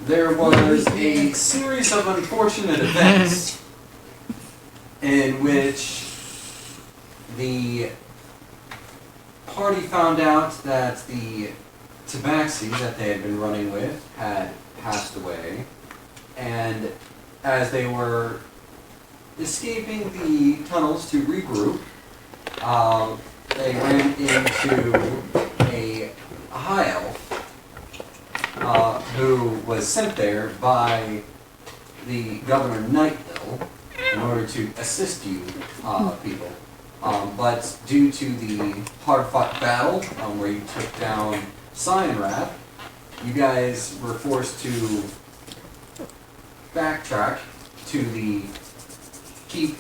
there was a series of unfortunate events in which the party found out that the tabaxi that they had been running with had passed away, and as they were escaping the tunnels to regroup, they ran into a high elf who was sent there by the Governor Nighthill in order to assist you people. But due to the hard-fought battle where you took down Cyanrath, you guys were forced to backtrack to the keep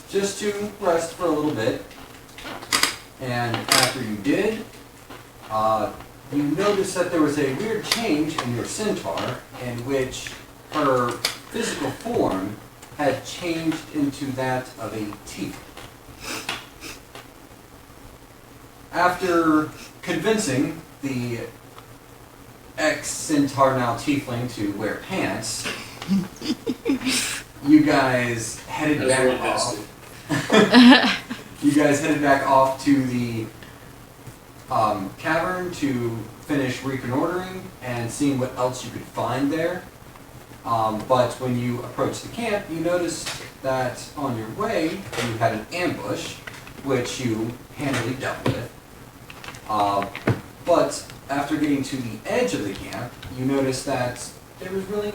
just to rest for a little bit. And after you did, you noticed that there was a weird change in your centaur in which her physical form had changed into that of a tiefling. After convincing the ex-centaur now tiefling to wear pants, you guys headed back off. You guys headed back off to the cavern to finish reconnoitering and seeing what else you could find there. But when you approached the camp, you noticed that on your way you had an ambush, which you handily dealt with. But after getting to the edge of the camp, you noticed that there was really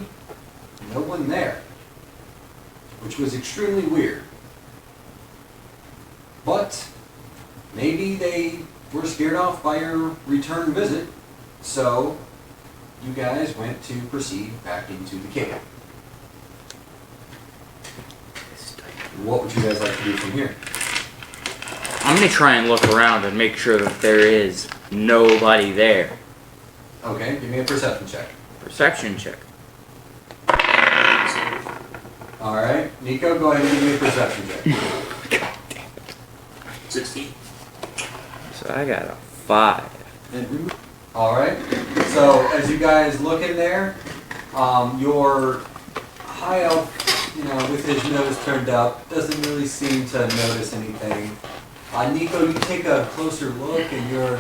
no one there, which was extremely weird. But maybe they were scared off by your return visit, so you guys went to proceed back into the cave. What would you guys like to do from here? I'm going to try and look around and make sure that there is nobody there. Okay, give me a perception check. Perception check. Alright, Nico, go ahead and give me a perception check. 16. So I got a 5. Alright, so as you guys look in there, your high elf, with his nose turned up, doesn't really seem to notice anything. Nico, you take a closer look and you're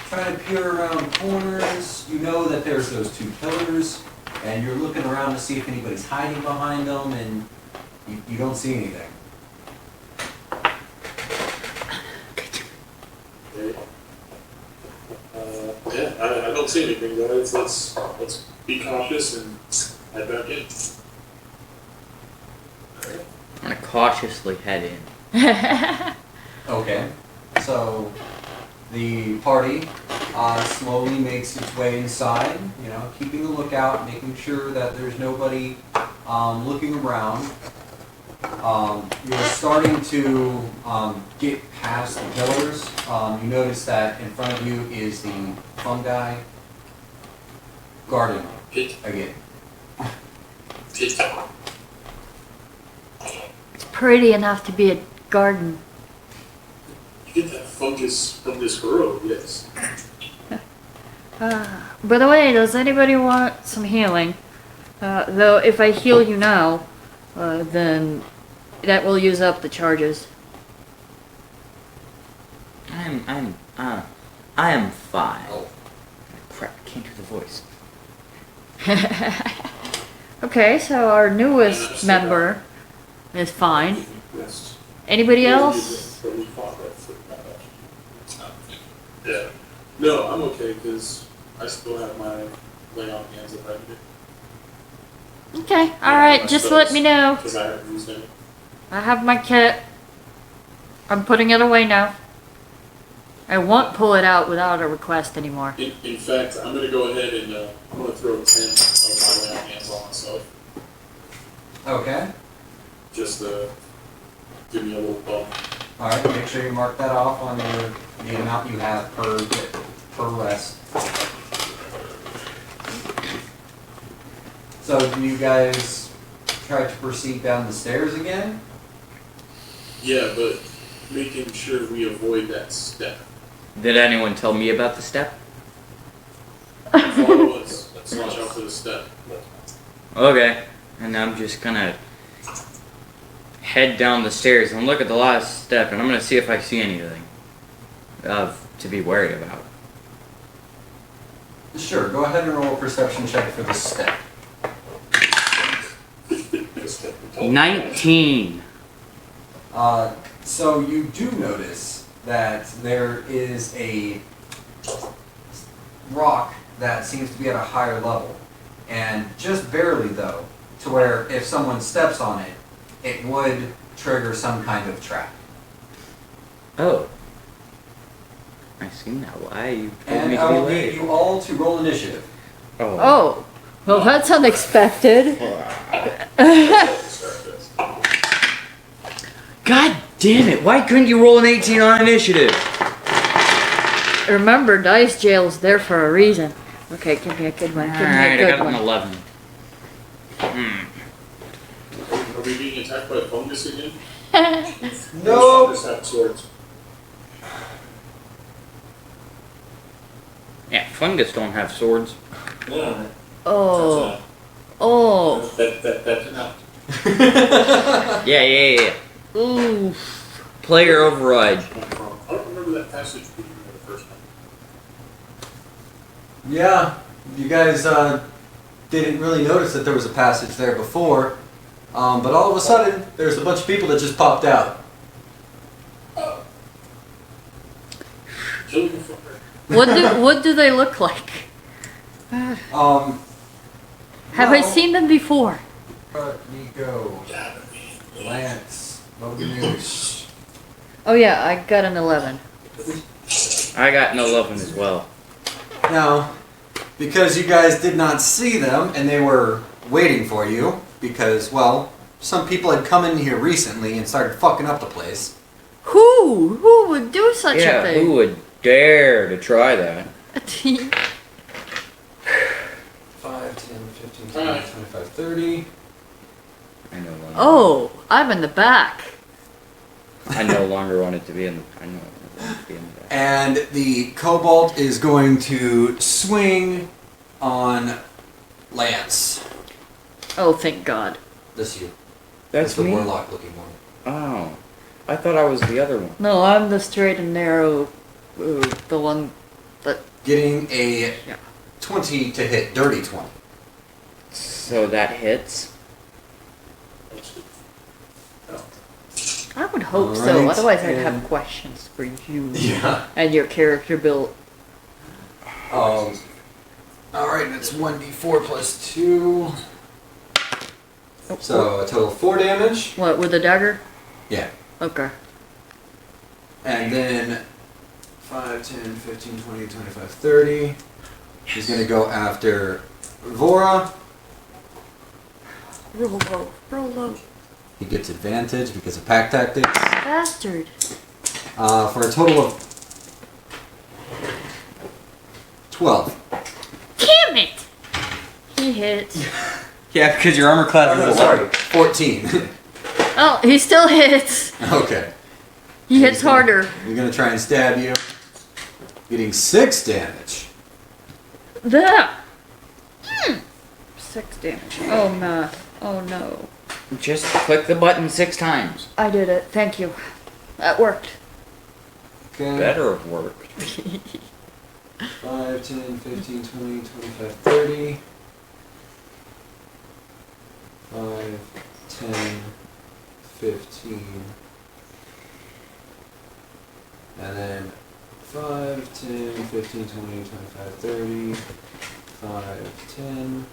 trying to peer around corners. You know that there's those two pillars, and you're looking around to see if anybody's hiding behind them, and you don't see anything. Yeah, I don't see anything, guys. Let's be cautious and head back in. I'm going to cautiously head in. Okay, so the party slowly makes its way inside, keeping a lookout, making sure that there's nobody looking around. You're starting to get past the pillars. You notice that in front of you is the fungi garden again. It's pretty enough to be a garden. You get that fungus from this grove, yes. By the way, does anybody want some healing? Though if I heal you now, then that will use up the charges. I am fine. Oh. Crap, I can't do the voice. Okay, so our newest member is fine. Anybody else? Yeah. No, I'm okay because I still have my lay on hands if I need it. Okay, alright, just let me know. Because I haven't used any. I have my kit. I'm putting it away now. I won't pull it out without a request anymore. In fact, I'm going to go ahead and I'm going to throw 10 of my lay on hands on myself. Okay. Just to give me a little bump. Alright, make sure you mark that off on the amount you have per rest. So do you guys try to proceed down the stairs again? Yeah, but making sure we avoid that step. Did anyone tell me about the step? Follow us. That's watch out for the step. Okay. And I'm just gonna head down the stairs and look at the last step, and I'm gonna see if I see anything to be worried about. Sure, go ahead and roll a perception check for the step. 19. So you do notice that there is a rock that seems to be at a higher level, and just barely though, to where if someone steps on it, it would trigger some kind of trap. Oh. I see now why you told And me I to be will need late. you all to roll initiative. Oh. Oh, well, that's unexpected. God damn it! Why couldn't you roll an 18 on initiative? Remember, Dice Jail's there for a reason. Okay, give me a good one. Give me a Alright, I good got an one. 11. Hmm. Are we being attacked by fungus again? No. Fungus have swords. Yeah, fungus don't have swords. No. Oh. Oh. That's enough. Yeah. Ooh. Player override. I don't remember that passage being there the first time. Yeah, you guys didn't really notice that there was a passage there before, but all of a sudden, there's a bunch of people that just popped out. Kill you for her. What do they look like? Have Have I seen them before? Nico, Lance, Moganoosh. Oh yeah, I got an 11. I got an 11 as well. Now, because you guys did not see them and they were waiting for you, because, well, some people had come in here recently and started fucking up the place. Who would do such a Yeah, thing? who would dare to try that? 5, 10, 15, 20, 25, 30. I no longer. Oh, I'm in the back. I no longer wanted to be in the. I no longer wanted to be in the back. And the Cobalt is going to swing on Lance. Oh, thank God. That's you. That's the me. warlock looking one. Oh, I thought I was the other one. No, I'm the straight and narrow, the one that. Getting a Yeah. 20 to hit, dirty 20. So that hits. I would hope so. Alright, Otherwise, I'd and- have questions for you Yeah. and your character build. Alright, that's 1d4 plus 2. Oh, So a total of 4 damage. What, with a dagger? Yeah. Okay. And then 5, 10, 15, 20, 25, 30. He's going to go after Vora. Roll low. Roll low. He gets advantage because of pack tactics. Bastard. For a total of 12. Damn it! He hits. Yeah, because your armor class is 11. 14. Oh, he still hits. Okay. He hits harder. He's going to try and stab you. Getting 6 damage. There. 6 damage. Oh no. Oh no. Just click the button 6 times. I did it. Thank you. That worked. Okay. Better have worked. 5, 10, 15, 20, 25, 30. 5, 10, 15. And then 5, 10, 15, 20, 25, 30. 5, 10.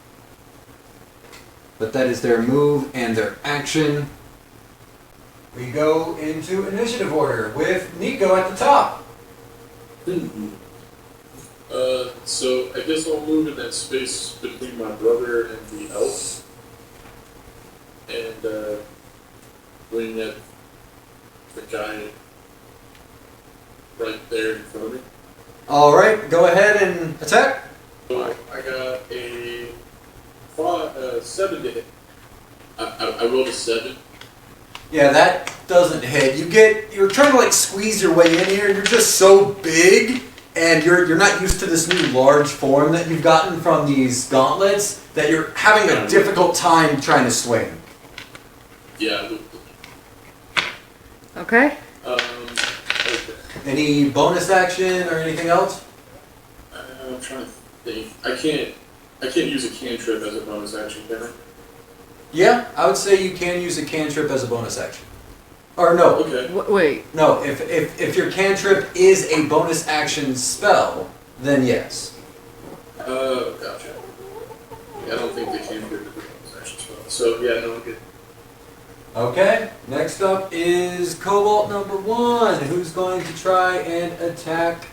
But that is their move and their action. We go into initiative order with Nico at the top. So I guess I'll move in that space between my brother and the elf. And, wing at the guy right there in front of me. Alright, go ahead and attack. So I got a 7 to hit. I rolled a 7. Yeah, that doesn't hit. You're trying to like squeeze your way in here, and you're just so big and you're not used to this new large form that you've gotten from these gauntlets, that you're having a difficult time trying to swing. Yeah. Okay. Okay. Any bonus action or anything else? I'm trying to think. I can't use a cantrip as a bonus action, can I? Yeah, I would say you can use a cantrip as a bonus action. Or no, Okay. Wait. no. If your cantrip is a bonus action spell, then yes. Gotcha. Yeah, I don't think the cantrip is a bonus action spell. So yeah, no, I'm good. Okay. Next up is Cobalt number 1, who's going to try and attack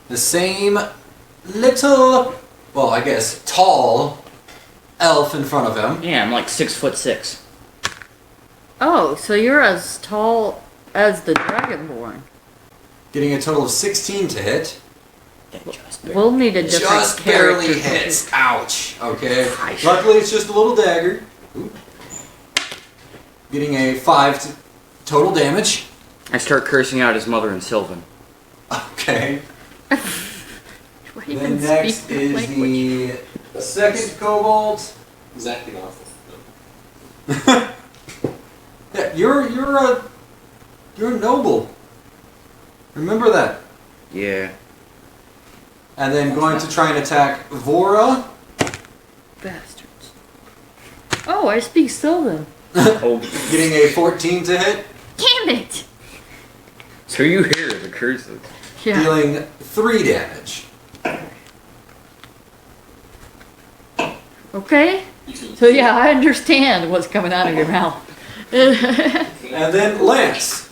the same little, well, I guess tall elf in front of him. Yeah, I'm like 6'6". Oh, so you're as tall as the Dragonborn. Getting a total of 16 to hit. We'll need a different Just barely character. hits. Ouch. Okay. Gosh. Luckily, it's just a little dagger. Ooh. Getting a 5 total damage. I start cursing out his mother and Sylvan. Okay. Do I even Then next speak that is language? the second Cobalt. He's acting off. Yeah, you're a noble. Remember that. Yeah. And then going to try and attack Vora. Bastards. Oh, I speak Sylvan. Oh, Getting a 14 to hit. Damn it! so you hear the curses. Yeah. Dealing 3 damage. Okay. So yeah, I understand what's coming out of your mouth. And then Lance.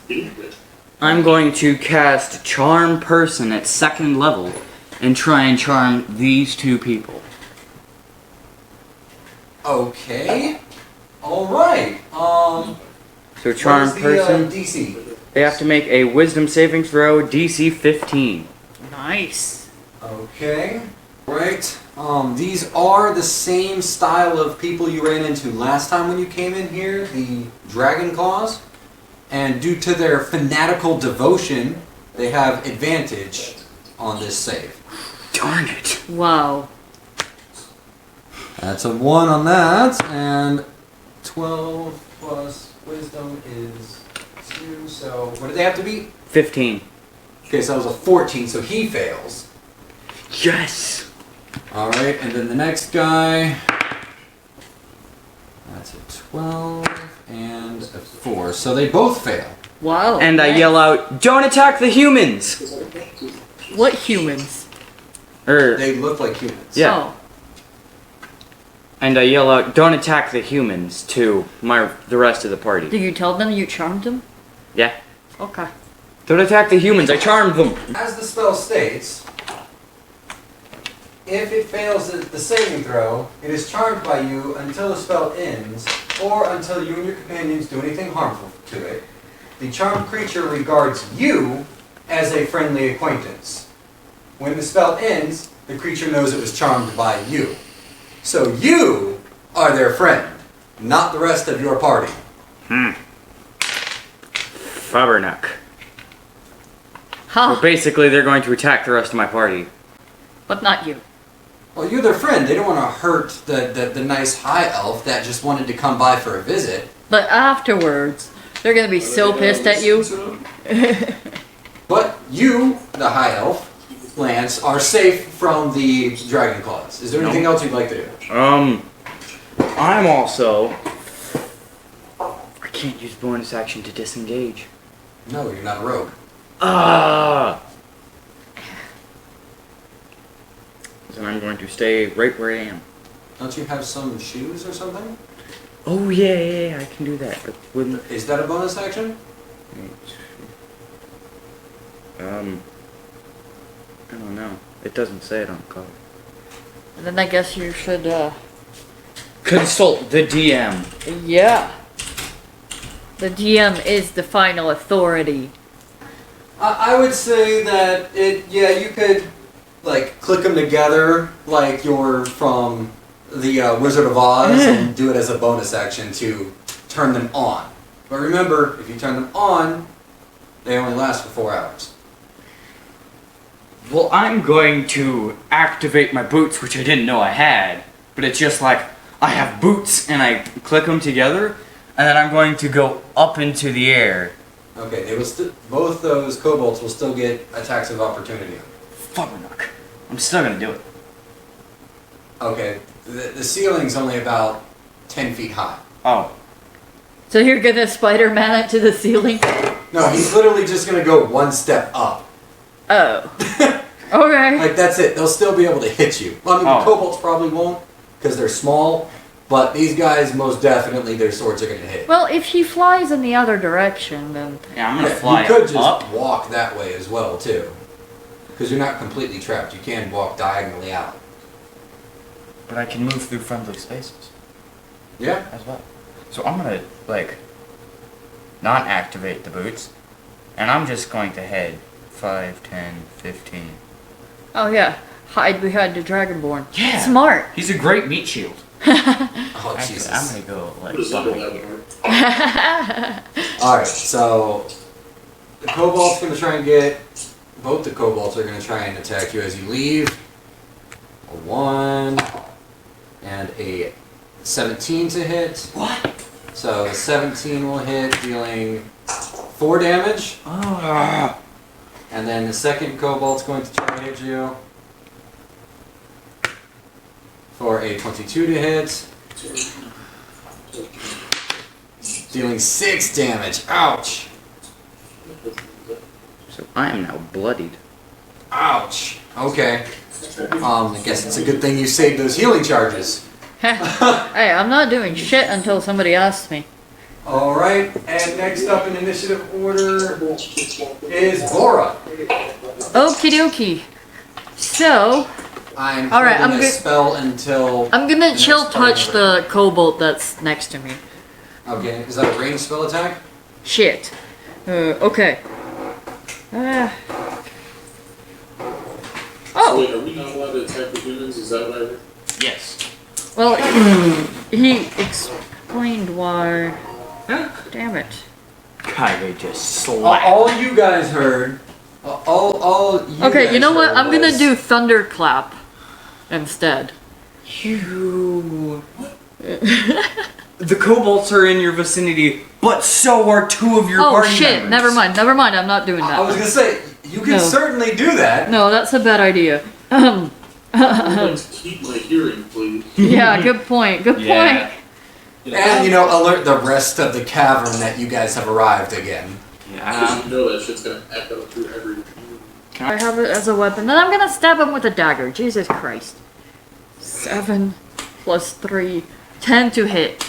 I'm going to cast Charm Person at 2nd level and try and charm these 2 people. Okay. Alright. So Charm what is the, Person, DC? they have to make a Wisdom saving throw, DC 15. Nice. Okay. Right. These are the same style of people you ran into last time when you came in here, the Dragon Claws. And due to their fanatical devotion, they have advantage on this save. Darn it. Wow. That's a 1 on that, and 12 plus wisdom is 2, so what do they have to beat? 15. Okay, so that was a 14, so he fails. Yes! Alright, and then the next guy, that's a 12 and a 4, so they both fail. Wow. And I nice. yell out, don't attack the humans! What humans? They look like humans. Yeah. Oh. And I yell out, don't attack the humans to the rest of the party. Did you tell them you charmed them? Yeah. Okay. Don't attack the humans, I charmed them! As the spell states, if it fails the saving throw, it is charmed by you until the spell ends, or until you and your companions do anything harmful to it. The charmed creature regards you as a friendly acquaintance. When the spell ends, the creature knows it was charmed by you. So you are their friend, not the rest of your party. Fabernuck. Huh. Well, basically, they're going to attack the rest of my party. But not you. Well, you're their friend. They don't want to hurt the nice high elf that just wanted to come by for a visit. But afterwards, they're gonna be so pissed at you. But you, the high elf, Lance, are safe from the dragon claws. Is there anything else you'd like to do? I'm also... I can't use bonus action to disengage. No, you're not a rogue. Ah! So I'm going to stay right where I am. Don't you have some shoes or something? Oh yeah, I can do that. But wouldn't... Is that a bonus action? I don't know. It doesn't say it on the card. And then I guess you should, Consult the DM. yeah. The DM is the final authority. I would say that you could, like, click them together like you're from the Wizard of Oz and do it as a bonus action to turn them on. But remember, if you turn them on, they only last for 4 hours. Well, I'm going to activate my boots, which I didn't know I had. But it's just like, I have boots, and I click them together, and then I'm going to go up into the air. Okay, they will both those kobolds will still get attacks of opportunity. Fuck. I'm still gonna do it. Okay, the ceiling's only about 10 feet high. Oh. So you're gonna Spider-Man it to the ceiling? No, he's literally just gonna go one step up. Oh. Okay. Like, that's it. They'll still be able to hit you. Well, I mean, the kobolds probably won't, because they're small, but these guys, most definitely, their swords are gonna hit. Well, if he flies in the other direction, then... Yeah, I'm gonna fly You could just up. walk that way as well, too. Because you're not completely trapped. You can walk diagonally out. But I can move through friendly spaces Yeah. as well. So I'm gonna, like, not activate the boots, and I'm just going to head 5, 10, 15. Oh yeah, hide behind the Dragonborn. Yeah. Smart. He's a great meat shield. Oh, Actually, Jesus. I'm gonna go, like, What is under behind that here. part? Alright, so the kobold's gonna try and get... Both the kobolds are gonna try and attack you as you leave. A 1 and a 17 to hit. What? So the 17 will hit, dealing 4 damage. Oh. And then the second kobold's going to try to hit you for a 22 to hit, dealing 6 damage. Ouch! So I am now bloodied. Ouch! Okay. I guess it's a good thing you saved those healing charges. Hey, I'm not doing shit until somebody asks me. Alright, and next up in initiative order is Bora. Okie dokie. So, I'm Alright, holding I'm a good. spell until... I'm gonna the chill next part touch of the kobold that's next to me. Okay, is that a ranged spell attack? Shit. Okay. Oh, Wait, are we not allowed to attack the humans? Is that what I heard? Yes. well, he explained why. Damn it. Kage just slapped. All you guys heard... All you Okay, guys you know what? heard I'm gonna was- do thunderclap instead. You. The kobolds are in your vicinity, but so are 2 of your Oh party shit! members. Never mind. I'm not doing I was that. gonna say, you can No. certainly do that. No, that's a bad idea. I would like to keep my hearing, please. Yeah, good point. Good Yeah. point. And, alert the rest of the cavern that you guys have arrived again. Yeah. Because you know that shit's gonna echo through every... I have it as a weapon. Then I'm gonna stab him with a dagger. Jesus Christ. 7 plus 3. 10 to hit.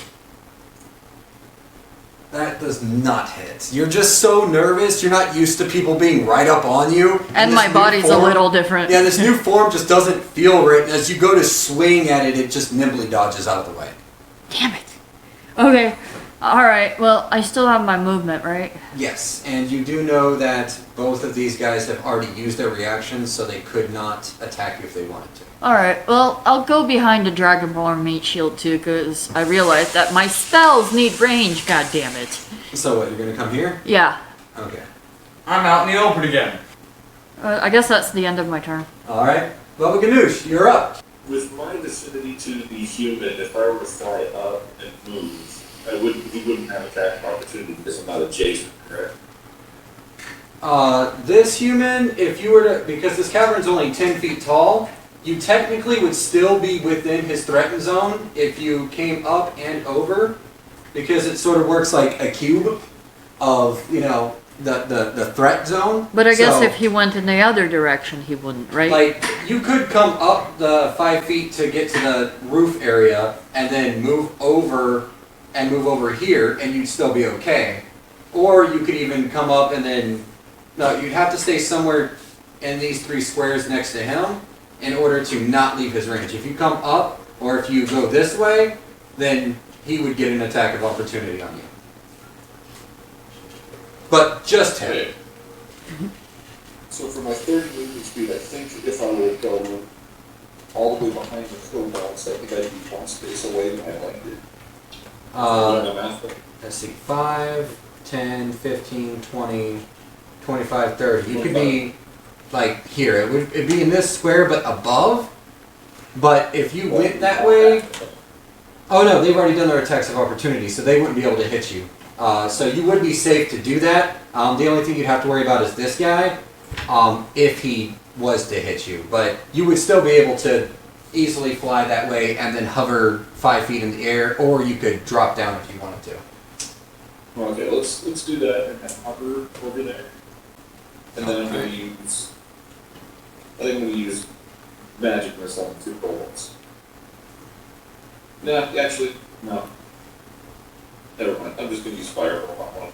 That does not hit. You're just so nervous, you're not used to people being right up on you. And this my new body's a form- little different. Yeah, this new form just doesn't feel right, and as you go to swing at it, it just nimbly dodges out of the way. Damn it. Okay. Alright, well, I still have my movement, right? Yes, and you do know that both of these guys have already used their reactions, so they could not attack you if they wanted to. Alright, well, I'll go behind the Dragonborn meat shield too, because I realized that my spells need range, god damn it. So what, you're gonna come here? Yeah. Okay. I'm out in the open again. I guess that's the end of my turn. Alright. Bubba Ganoush, you're up. With my vicinity to the human, if I were to fly up and move, he wouldn't have attack opportunity because I'm not adjacent, correct? This human, if you were to, because this cavern's only 10 feet tall, you technically would still be within his threatened zone if you came up and over, because it sort of works like a cube of, the threat zone. But I guess So, if he went in the other direction, he wouldn't, right? like, you could come up the 5 feet to get to the roof area, and then move over here, and you'd still be okay. Or you could even come up and then... No, you'd have to stay somewhere in these 3 squares next to him in order to not leave his range. If you come up, or if you go this way, then he would get an attack of opportunity on you. But just him. Okay. So for my 30 movement speed, I think if I were to go all the way behind the kobolds, I think I'd be 1 space away than I liked it. Let's see, 5, 10, 15, 20, 25, 30. You could be like here. It'd be in this square, but above. But if you went that way, oh no, they've already done their attacks of opportunity, so they wouldn't be able to hit you. So you would be safe to do that. The only thing you'd have to worry about is this guy, if he was to hit you. But you would still be able to easily fly that way and then hover 5 feet in the air, or you could drop down if you wanted to. Okay, let's do that and hover over there. And then I'm gonna use, I think I'm gonna use magic missile on 2 bullets. Nah, actually, no. Never mind, I'm just gonna use fireball on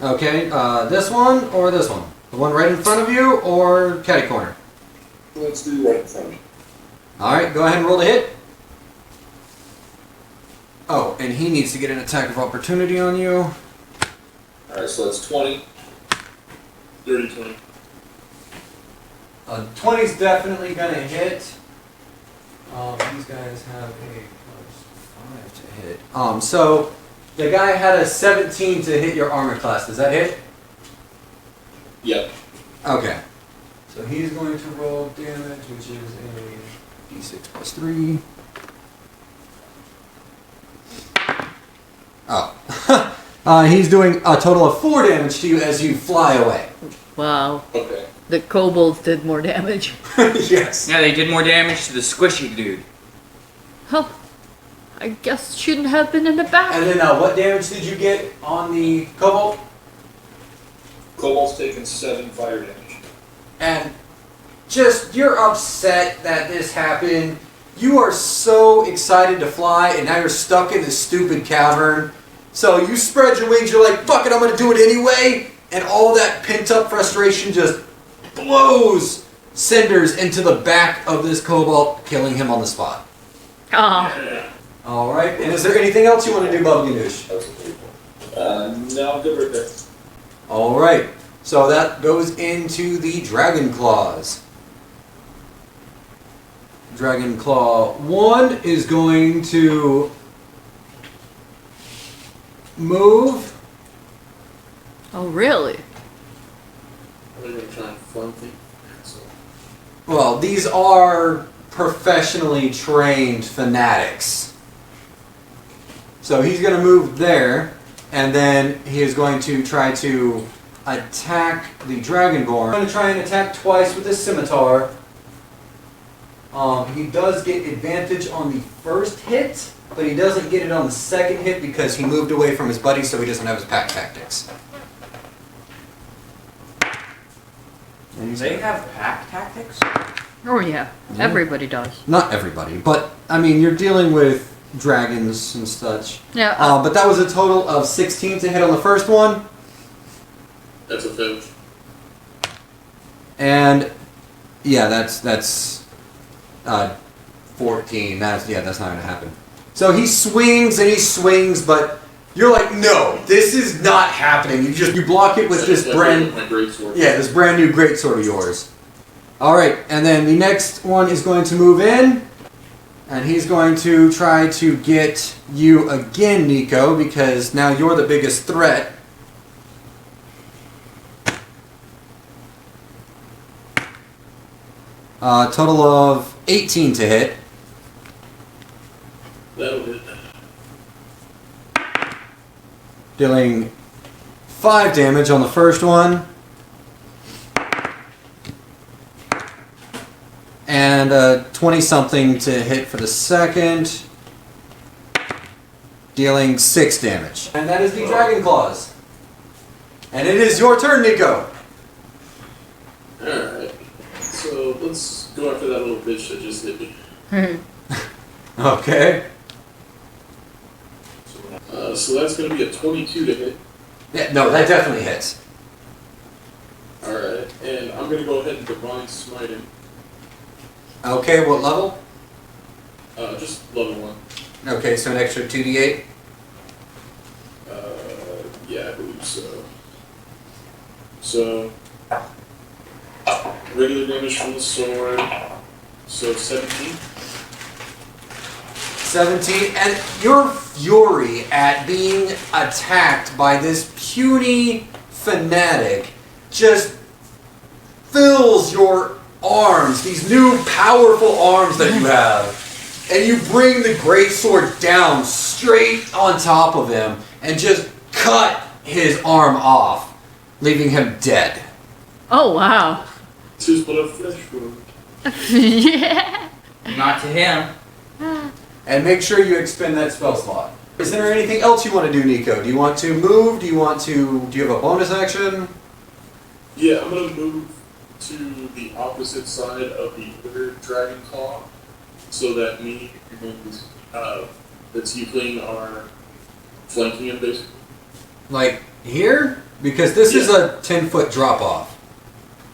one. Okay, this one or this one? The one right in front of you or catty corner? Let's do right in front of me. Alright, go ahead and roll the hit. Oh, and he needs to get an attack of opportunity on you. Alright, so that's 20. Dirty 20. 20's definitely gonna hit. These guys have a +5 to hit. So the guy had a 17 to hit your armor class. Does that hit? Yep. Okay. So he's going to roll damage, which is a d6 plus 3. Oh. He's doing a total of 4 damage to you as you fly away. Wow. Okay. The kobolds did more damage. Yes. Yeah, they did more damage to the squishy dude. Huh. I guess shouldn't have been in the back. And then what damage did you get on the kobold? Cobalt's taken 7 fire damage. And just, you're upset that this happened. You are so excited to fly, and now you're stuck in this stupid cavern. So you spread your wings, you're like, fuck it, I'm gonna do it anyway. And all that pent-up frustration just blows cinders into the back of this kobold, killing him on the spot. Ah. Alright, and is there anything else you want to do, Bubba Ganoush? No, I'm good right there. Alright, so that goes into the Dragon Claws. Dragon Claw 1 is going to move. Oh, really? Are they gonna try and flank me? So, Well, these are professionally trained fanatics. So he's going to move there, and then he is going to try to attack the Dragonborn. I'm going to try and attack twice with his scimitar. He does get advantage on the first hit, but he doesn't get it on the second hit because he moved away from his buddy, so he doesn't have his pack tactics. And They have pack tactics? Oh, yeah. Yeah. Everybody does. Not everybody, but I mean, you're dealing with dragons and such. Yeah. But that was a total of 16 to hit on the first one, that's a fail. and yeah, that's 14. That's not gonna happen. So he swings, but you're like, no, this is not happening. You block it with this brand. My great sword. Yeah, this brand new greatsword of yours. Alright, and then the next one is going to move in. And he's going to try to get you again, Nico, because now you're the biggest threat. Total of 18 to hit. That'll hit. Dealing 5 damage on the first one. And 20-something to hit for the second. Dealing 6 damage. And that is the Dragon Claws. And it is your turn, Nico. Alright. So let's go after that little bitch that just hit me. Okay. So that's going to be a 22 to hit. Yeah, no, that definitely hits. Alright. And I'm going to go ahead and Divine Smite him. Okay, what level? Just level 1. Okay, so an extra 2d8. Yeah, I believe so. So, regular damage from the sword. So 17. 17, and your fury at being attacked by this puny fanatic just fills your arms, these new powerful arms that you have. And you bring the greatsword down straight on top of him and just cut his arm off, leaving him dead. Oh, wow. Just but a flesh wound. Yeah. Not to him. And make sure you expend that spell slot. Is there anything else you want to do, Nico? Do you want to move? Do you have a bonus action? Yeah, I'm gonna move to the opposite side of the other dragon claw, so that me and the tiefling are flanking him basically. Like here? Because this is a 10-foot drop off.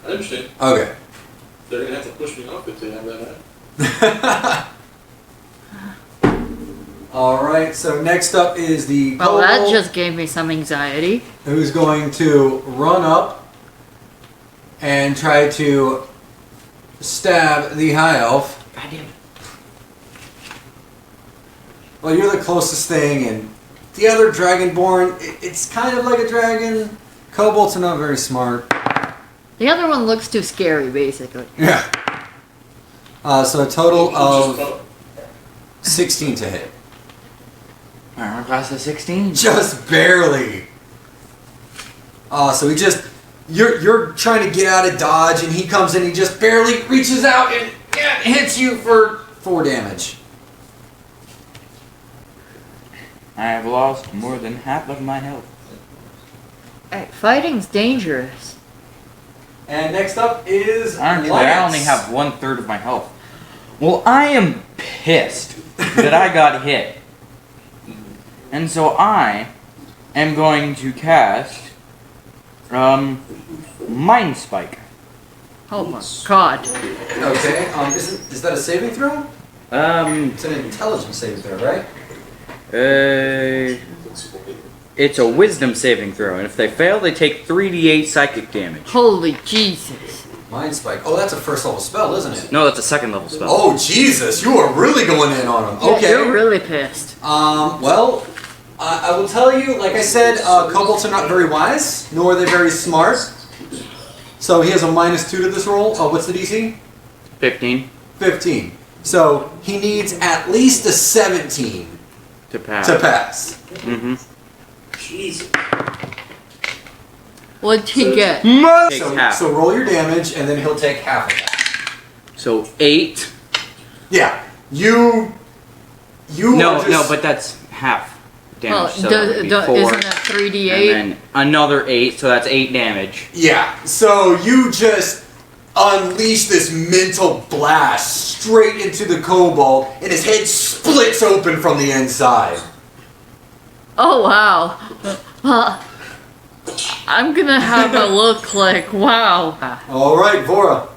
I understand. Okay. They're gonna have to push me off if they have that. Alright, so next up is the Well, that kobold, just gave me some anxiety. who's going to run up and try to stab the high elf. I did. Well, you're the closest thing, and the other dragonborn, it's kind of like a dragon. Kobolds are not very smart. The other one looks too scary, basically. Yeah. So a total Just of 16 to hit. Armor class of 16. Just barely. So you're trying to get out of dodge, and he comes in, he just barely reaches out and hits you for 4 damage. I have lost more than half of my health. Hey, fighting's dangerous. And next up is Actually, Lance. I only have 1/3 of my health. Well, I am pissed that I got hit. And so I am going to cast Mind Spike. Oh my god. Okay, is that a saving throw? It's an intelligence saving throw, right? It's a wisdom saving throw, and if they fail, they take 3d8 psychic damage. Holy Jesus. Mind Spike. Oh, that's a first level spell, isn't it? No, that's a second level spell. Oh, Jesus, you are really going in on him. Yeah, Okay. you're really pissed. Well, I will tell you, like I said, kobolds are not very wise, nor are they very smart. So he has a -2 to this roll. Oh, what's the DC? 15 15. So he needs at least a 17 to pass. to pass. Mm-hmm. Jesus. What'd he get? Takes So, half. so roll your damage, and then he'll take half of that. So 8. Yeah, you No, are just, no, but that's half damage. Well, so that would be 4. isn't it 3d8? And then another 8, so that's 8 damage. yeah. So you just unleash this mental blast straight into the kobold, and his head splits open from the inside. Oh wow. I'm gonna have a look like, wow. All right, Vora.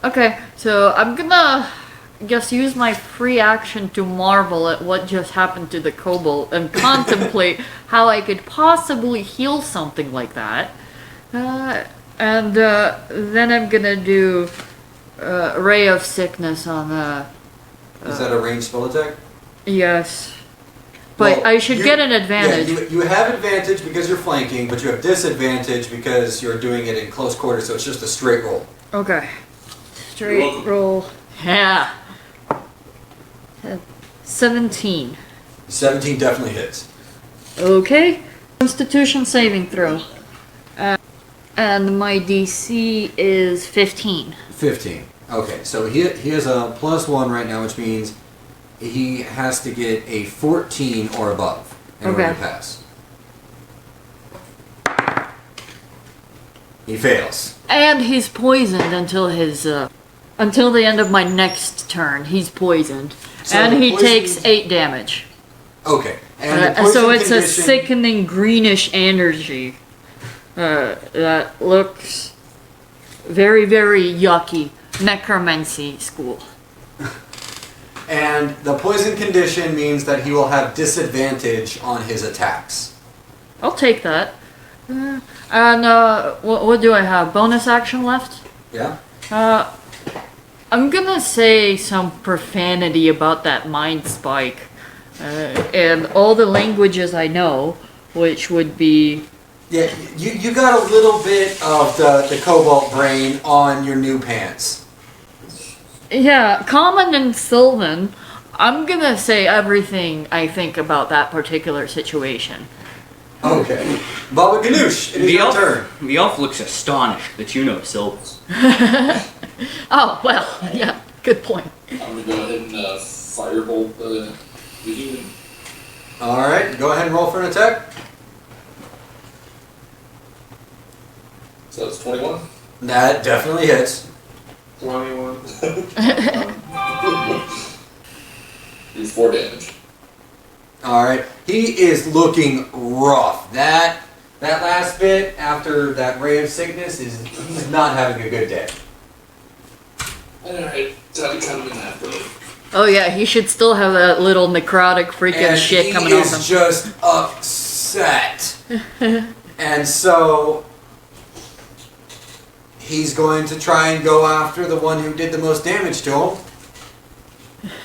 Okay, so I'm gonna just use my free action to marvel at what just happened to the kobold and contemplate how I could possibly heal something like that. And then I'm gonna do Ray of Sickness on Is that a ranged spell attack? yes. But Well, I should you- get an advantage. Yeah, you have advantage because you're flanking, but you have disadvantage because you're doing it in close quarters, so it's just a straight roll. Okay. You're Straight welcome. roll. Yeah. 17. 17 definitely hits. Okay. Constitution saving throw. And my DC is 15. 15. Okay, so he has a +1 right now, which means he has to get a 14 or above in order to Okay. pass. He fails. And he's poisoned until his until the end of my next turn. He's poisoned. So and the he poison- takes 8 damage. Okay. And the So poison it's a condition- sickening greenish energy that looks very, very yucky. Necromancy school. And the poison condition means that he will have disadvantage on his attacks. I'll take that. And what do I have? Bonus action left? Yeah? I'm gonna say some profanity about that mind spike. And all the languages I know, which would be Yeah, you got a little bit of the cobalt brain on your new pants. Yeah, Common and Sylvan, I'm gonna say everything I think about that particular situation. Okay. Baba Ganoush, it is your turn. The elf looks astonished that you know Sylvan. Oh, well, yeah, good point. I'm gonna go ahead and firebolt the human. Alright, go ahead and roll for an attack. So it's 21. That definitely hits. 21. Do 4 damage. Alright, he is looking rough. That last bit after that ray of sickness he's not having a good day. Alright, time to cut him in half, really. Oh yeah, he should still have that little necrotic freaking And shit he coming off him. is just upset. And so he's going to try and go after the one who did the most damage to him.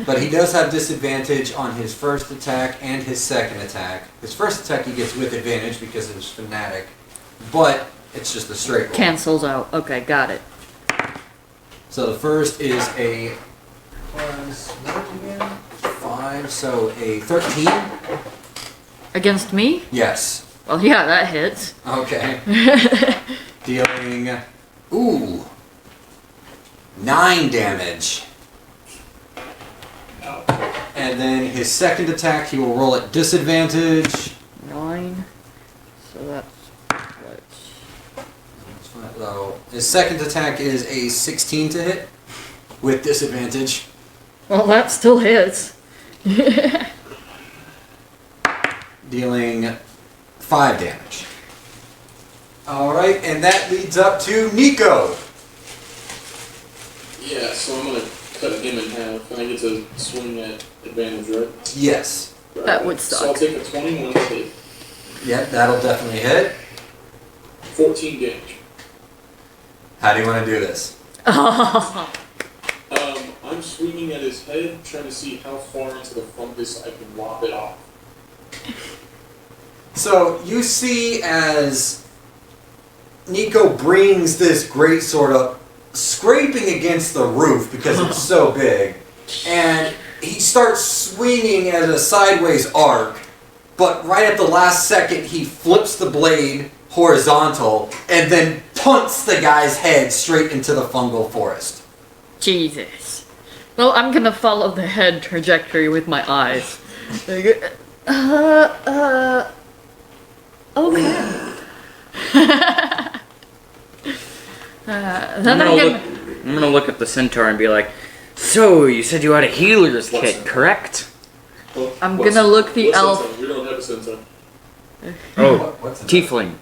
But he does have disadvantage on his first attack and his second attack. His first attack he gets with advantage because of his fanatic. But it's just a straight roll. Cancels out. Okay, got it. So the first is a plus 5, so a 13. Against me? Yes. Well, yeah, that hits. Okay. Dealing, 9 damage. And then his second attack, he will roll at disadvantage. 9. So that's what? So his second attack is a 16 to hit with disadvantage. Well, that still hits. Dealing 5 damage. Alright, and that leads up to Nico. Yeah, so I'm gonna cut him in half, and I get to swing at advantage, right? Yes. That would So I'll suck. take a 21 to hit, Yep, that'll definitely hit. 14 damage. How do you want to do this? I'm swinging at his head, trying to see how far into the fungus I can lop it off. So you see as Nico brings this great sword up, scraping against the roof because it's so big, and he starts swinging at a sideways arc, but right at the last second he flips the blade horizontal and then punts the guy's head straight into the fungal forest. Jesus. Well, I'm gonna follow the head trajectory with my eyes. Okay. Then I'm gonna look at the centaur and be like, so you said you had a healer's What's kit, that? correct? Well, I'm what's- gonna look the what's elf. centaur? We don't have a centaur. Oh, What's it? tiefling.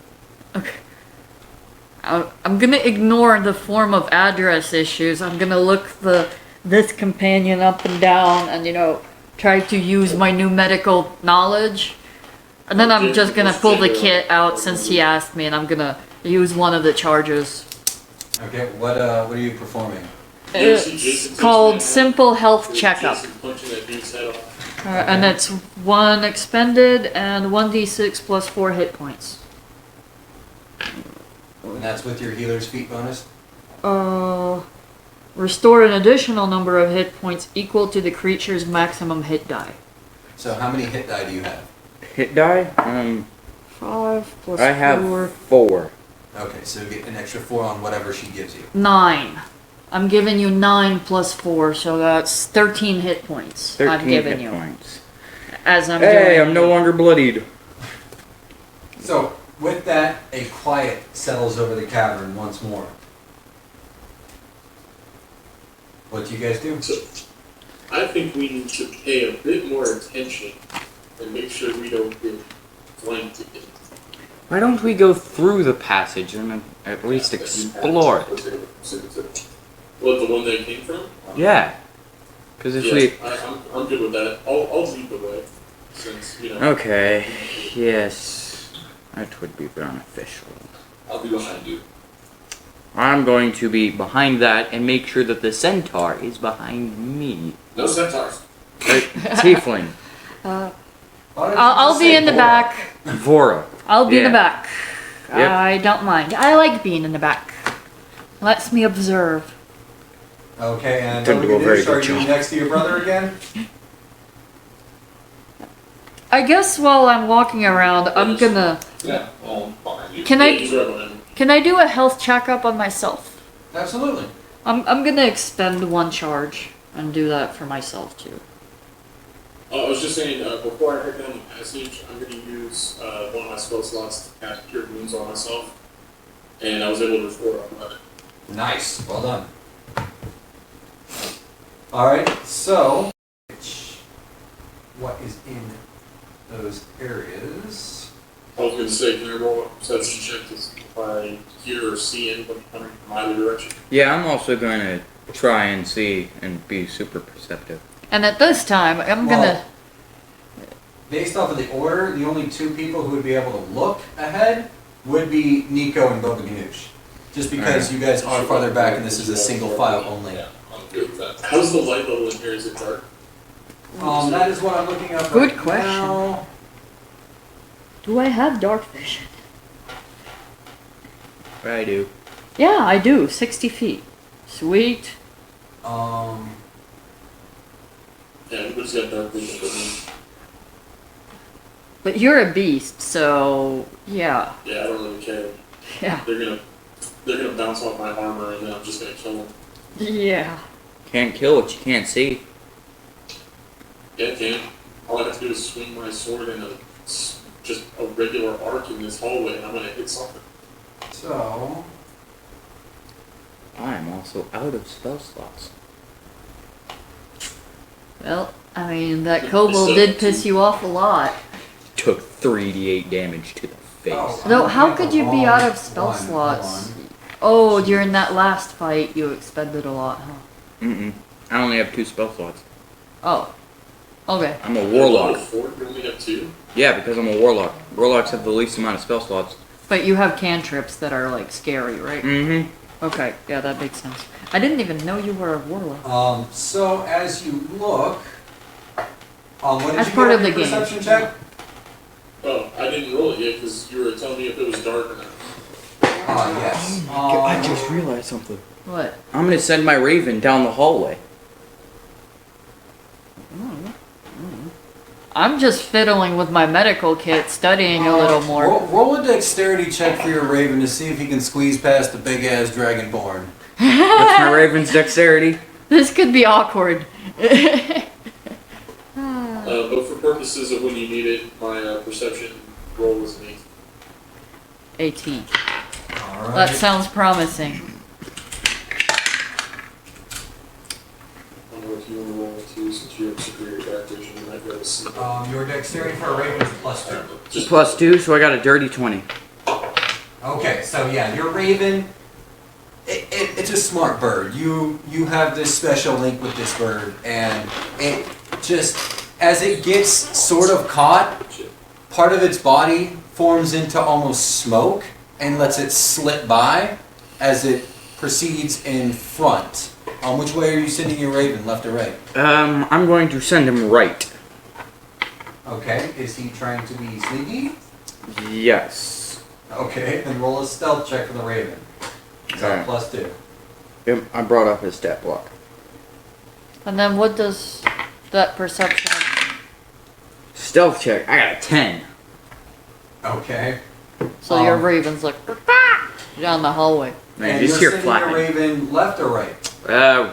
Okay. I'm gonna ignore the form of address issues. I'm gonna look this companion up and down and, try to use my new medical knowledge. And then I'm just gonna pull the kit out since he asked me, and I'm gonna use one of the charges. Okay, what are you performing? You ever see Jason It's punch called that Simple Health head? Checkup. Jason punching that dude's head off. And it's 1 expended and 1d6 plus 4 hit points. And that's with your healer's feat bonus? Restore an additional number of hit points equal to the creature's maximum hit die. So how many hit die do you have? Hit die? 5 plus I have 4. 4. Okay, so you get an extra 4 on whatever she gives you. 9. I'm giving you 9 plus 4, so that's 13 hit points. 13 I'm giving hit you. points. As I'm Hey, doing. I'm no longer bloodied. So, with that, a quiet settles over the cavern once more. What do you guys do? So, I think we need to pay a bit more attention and make sure we don't get flanked again. Why don't we go through the passage and at least explore it? What, the one they came from? Yeah. Because if I'm good with that. I'll lead the way, since, Okay. Yes. That would be beneficial. I'll be behind you. I'm going to be behind that and make sure that the centaur is behind me. No centaurs. Tiefling. I'll be in the back. Vora. I'll be in Yeah. the back. Yep. I don't mind. I like being in the back. Lets me observe. Okay, and Didn't do a very are good you job. next to your brother again? I guess while I'm walking around, I'm gonna. Yeah, well, behind you. Can Yeah, I he's right behind me. can I do a health checkup on myself? Absolutely. I'm gonna expend one charge and do that for myself too. I was just saying, before I head down the passage, I'm going to use one of my spell slots to cast Cure Wounds on myself, and I was able to restore 11. Nice. Well done. Alright, so what is in those areas? I was going to say, can I roll a perception check to see if I hear or see anybody coming from either direction? Yeah, I'm also going to try and see and be super perceptive. And at this time, I'm Well, gonna. Based off of the order, the only two people who would be able to look ahead would be Nico and Boba Ganoush. Just because you guys are farther back and this is a single file only. Yeah, I'm good with that. How's the light level in here? Is it dark? That is what I'm looking up Good right question. now. Do I have dark vision? I do. Yeah, I do. 60 feet. Sweet. Yeah, everybody's got dark vision but me. But you're a beast, so yeah. Yeah, I don't really care. Yeah. They're gonna bounce off my armor, and then I'm just gonna kill them. Yeah. Can't kill what you can't see. Yeah, I can. All I have to do is swing my sword in just a regular arc in this hallway, and I'm gonna hit something. So, I'm also out of spell slots. Well, I mean, that kobold did piss you off a lot. Took 3d8 damage to the face. Oh. No, I'm how looking could at you the be out of wrong spell one. slots? Hold on. Oh, during that last fight, you expended a lot, huh? Mm-mm. I only have 2 spell slots. Oh. Okay. I'm a warlock. Four, you only have two? Yeah, because I'm a warlock. Warlocks have the least amount of spell slots. But you have cantrips that are, like, scary, right? Mm-hmm. Okay, yeah, that makes sense. I didn't even know you were a warlock. So as you look, what did That's you part get of on your the game. perception check? Oh, I didn't roll it yet because you were telling me if it was dark or not. Yes. I just realized something. What? I'm gonna send my raven down the hallway. I'm just fiddling with my medical kit, studying a little more. Roll a dexterity check for your raven to see if he can squeeze past the big ass dragonborn. What's my raven's dexterity? This could be awkward. But for purposes of when you need it, my perception roll was an 8. 18. All right. That sounds promising. I don't know if you want to roll it too, since you have superior dark vision, you might be able to see. Your dexterity for a raven is +2. Just Plus 2, so I got a dirty 20. Okay, so yeah, your raven, it's a smart bird. You have this special link with this bird, and it just, as it gets sort of caught, part of its body forms into almost smoke and lets it slip by as it proceeds in front. Which way are you sending your raven, left or right? I'm going to send him right. Okay, is he trying to be sneaky? Yes. Okay, then roll a stealth check for the raven. So Okay. +2. Yep, I brought up his stat block. And then what does that perception... Stealth check, I got a 10. Okay. So your raven's like... down the hallway. Man, And just you're here sending your flapping. raven left or right?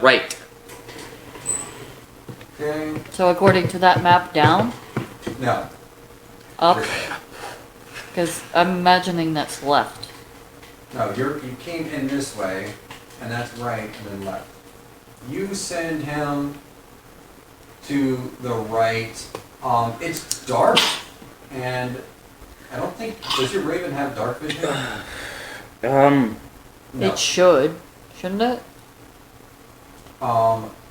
Right. Okay. So according to that map, down? No. Up? Because I'm imagining that's left. No, you came in this way, and that's right, and then left. You send him to the right. It's dark, and I don't think, does your raven have dark vision? No. It should. Shouldn't it?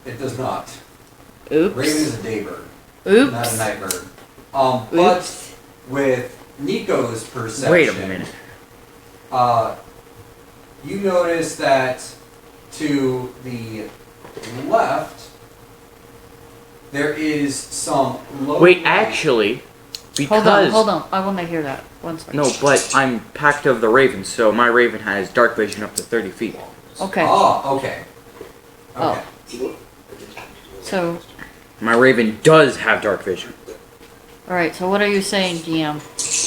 It does not. Oops. Raven is a daybird, Oops. not a nightbird. But with Nico's perception, Wait a minute. You notice that to the left, there is some low Wait, light. actually, Because Hold on. I want to hear that. One second. no, but I'm Pact of the Raven, so my Raven has dark vision up to 30 feet. Okay. Oh, okay. Oh. Okay. So, My Raven does have dark vision. alright, so what are you saying, GM?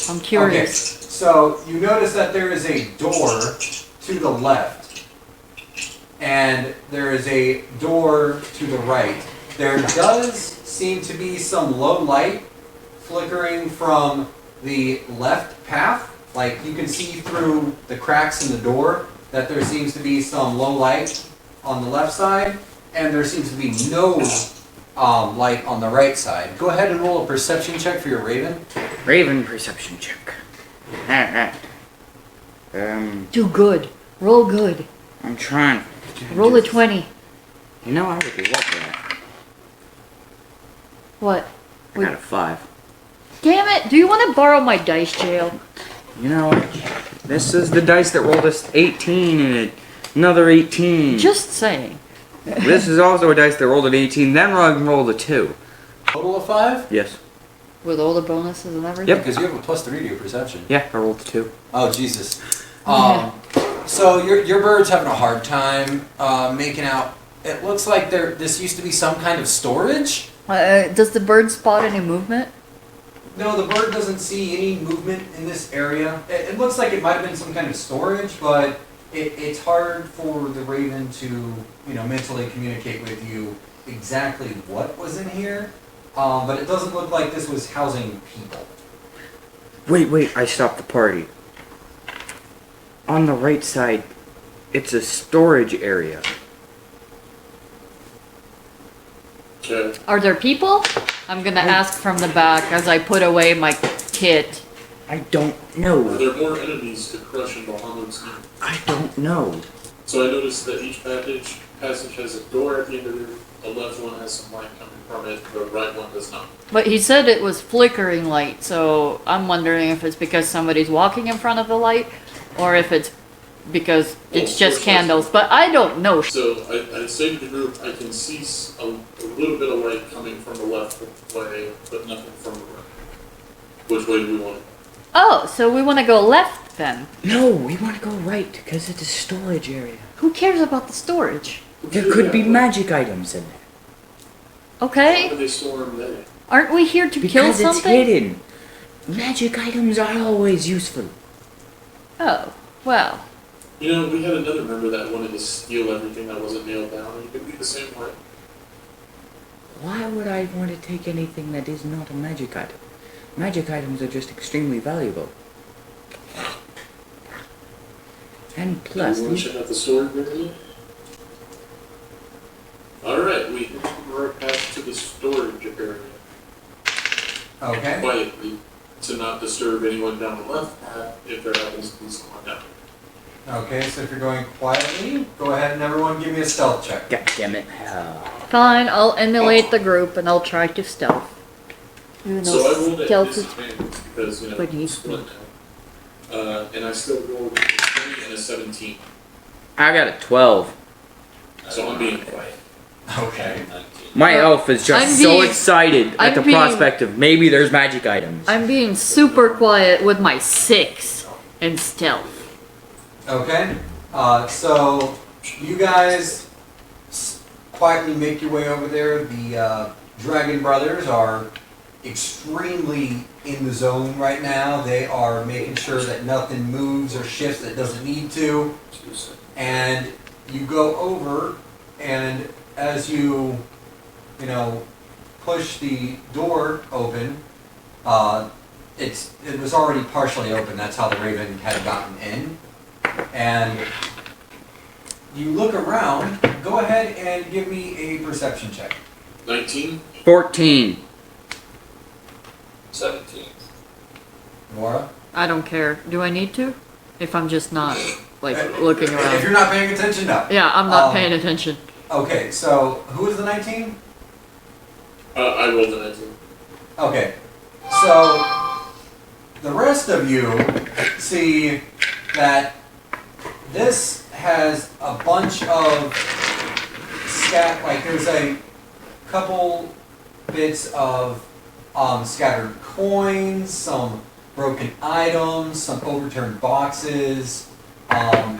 I'm Okay, curious. so you notice that there is a door to the left, and there is a door to the right. There does seem to be some low light flickering from the left path. Like you can see through the cracks in the door that there seems to be some low light on the left side, and there seems to be no light on the right side. Go ahead and roll a perception check for your Raven. Raven perception check. Alright. Do good. Roll good. I'm trying. Roll a 20. You know, I would love that. What? I got a 5. Damn it! Do you want to borrow my dice jail? You know, this is the dice that rolled us 18 and another 18. Just saying. This is also a dice that rolled an 18, then rolled a 2. Total of 5? Yes. With all the bonuses and everything? Yep. Because you have a +3 to your perception. Yeah, I rolled a 2. Oh, Jesus. So your bird's having a hard time making out. It looks like this used to be some kind of storage. Does the bird spot any movement? No, the bird doesn't see any movement in this area. It looks like it might have been some kind of storage, but it's hard for the Raven to, mentally communicate with you exactly what was in here. But it doesn't look like this was housing people. Wait, I stopped the party. On the right side, it's a storage area. Okay. Are there people? I'm gonna ask from the back as I put away my kit. I don't Are know. there more enemies to crush in Bahamut's name? I don't know. So I noticed that each passage has a door at the end of it. The left one has some light coming from it. The right one does not. But he said it was flickering light, so I'm wondering if it's because somebody's walking in front of the light, or if it's because it's just candles. But I don't know. So I say to the group, I can see a little bit of light coming from the left way, but nothing from the right. Which way do we want to go? Oh, so we want to go left then? No, we want to go right because it's a storage area. Who cares about the storage? There could be magic items in there. How Okay, do they store them there? aren't we here to kill Because it's something? hidden. Magic items are always useful. Oh, well. We had another member that wanted to steal everything that wasn't nailed down. He could be the same way. Why would I want to take anything that is not a magic item? Magic items are just extremely valuable. And plus, You want to check out the storage area? Alright, we can right past to the storage area. Okay. Quietly, to not disturb anyone down the left path if there happens to be someone down. Okay, so if you're going quietly, go ahead and everyone give me a stealth check. God damn it. Fine, I'll emulate the group and I'll try to stealth. Even So I though rolled at stealth is disadvantage because, pretty it's split now. And I still rolled a 20 and a 17. I got a 12. So I'm being quiet. Okay. My elf is just I'm so being- excited at I'm the being- prospect of maybe there's magic items. I'm being super quiet with my 6 in stealth. Okay. So you guys quietly make your way over there. The Dragon Brothers are extremely in the zone right now. They are making sure that nothing moves or shifts that doesn't need to. And you go over, and as you push the door open, it was already partially open. That's how the Raven had gotten in. And you look around. Go ahead and give me a perception check. 19? 14. 17. Nora? I don't care. Do I need to? If I'm just not, looking If around. you're not paying attention, no. Yeah, I'm not Um, paying attention. Okay, so who is the 19? I rolled a 19. Okay, so the rest of you see that this has a bunch of there's a couple bits of scattered coins, some broken items, some overturned boxes, and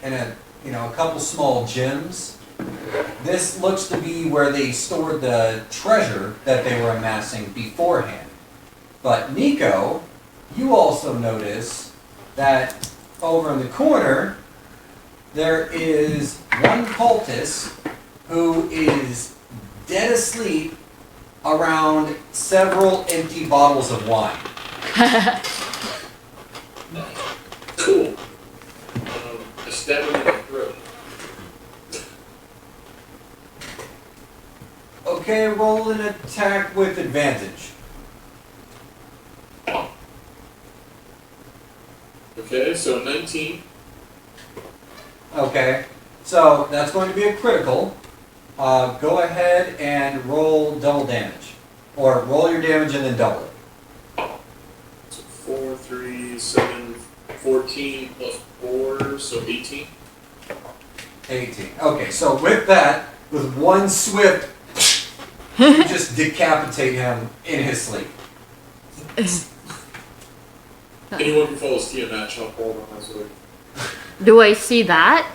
a couple small gems. This looks to be where they stored the treasure that they were amassing beforehand. But Nico, you also notice that over in the corner, there is one cultist who is dead asleep around several empty bottles of wine. Cool. I stab him in the throat. Okay, roll an attack with advantage. Okay, so 19. Okay, so that's going to be a critical. Go ahead and roll double damage. Or roll your damage and then double it. So 4, 3, 7, 14 plus 4, so 18. 18. Okay, so with that, with one swift, you just decapitate him in his sleep. Anyone who follows Tiamat shall fall on my sword. Do I see that?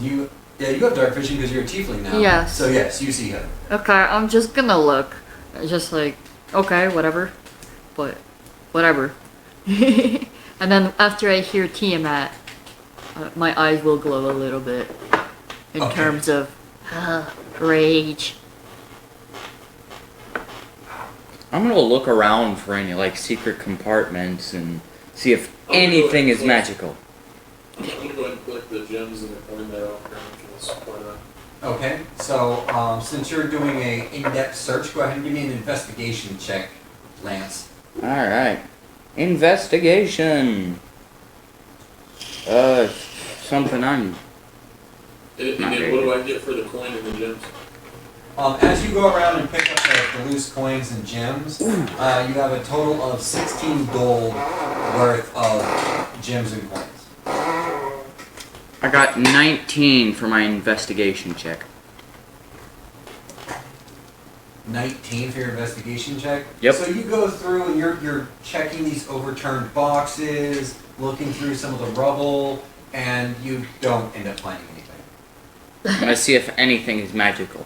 You have dark vision because you're a tiefling now. Yes. So yes, you see him. Okay, I'm just gonna look. Just like, okay, whatever. But, whatever. And then after I hear Tiamat, my eyes will glow a little bit. In Okay. terms of rage. I'm gonna look around for any like secret compartments and see if anything is magical. I'm gonna go ahead and collect the gems and the coin there off ground. Okay, so since you're doing a in-depth search, go ahead and give me an investigation check, Lance. Alright. Investigation. Something I'm... And then what do I get for the coin and the gems? As you go around and pick up the loose coins and gems, you have a total of 16 gold worth of gems and coins. I got 19 for my investigation check. 19 for your investigation check? Yep. So you go through and you're checking these overturned boxes, looking through some of the rubble, and you don't end up finding anything. I'm gonna see if anything is magical.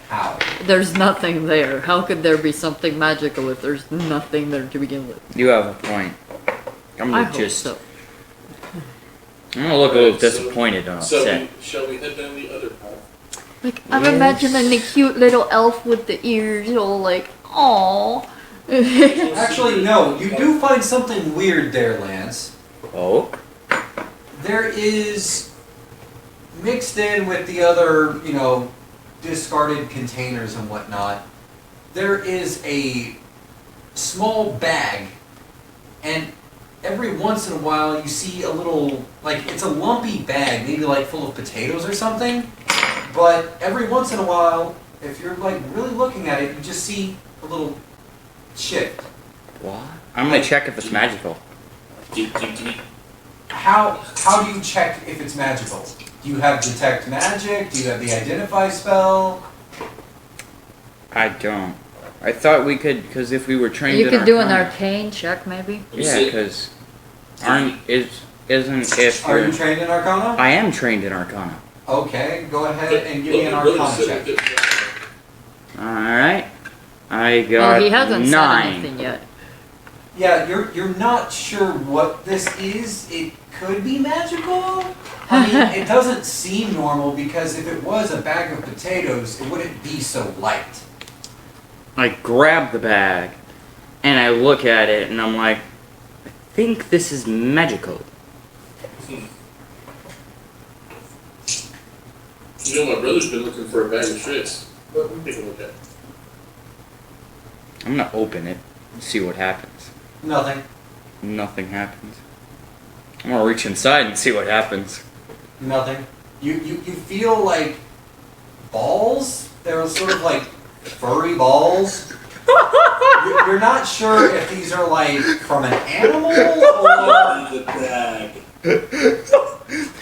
How? There's nothing there. How could there be something magical if there's nothing there to begin with? You have a point. I'm I gonna hope so. I'm gonna look a little So- disappointed and So upset. shall we head down the other path? Like, I'm imagining the cute little elf with the ears all like, aww. Actually, no. You do find something weird there, Lance. Oh? There is, mixed in with the other, discarded containers and whatnot, there is a small bag, and every once in a while you see a little, like, it's a lumpy bag, maybe like full of potatoes or something, but every once in a while, if you're like really looking at it, you just see a little shift. What? I'm gonna check if it's magical. How do you check if it's magical? Do you have detect magic? Do you have the identify spell? I don't. I thought we could, because if we were trained You in could do an Arcana- arcane check, maybe? Yeah, because isn't if Are you you're... trained in Arcana? I am trained in Arcana. Okay, go ahead and give me an Really Arcana sit check. with it. Alright. I got Well, he hasn't 9. said anything yet. Yeah, you're not sure what this is. It could be magical. I mean, it doesn't seem normal because if it was a bag of potatoes, it wouldn't be so light. I grab the bag, and I look at it, and I'm like, I think this is magical. You know, my brother's been looking for a bag of shits. Let me take a look at it. I'm gonna open it and see what happens. Nothing. Nothing happens. I'm gonna reach inside and see what happens. Nothing. You feel like balls. They're sort of like furry balls. You're not sure if these are like from an animal or The bag.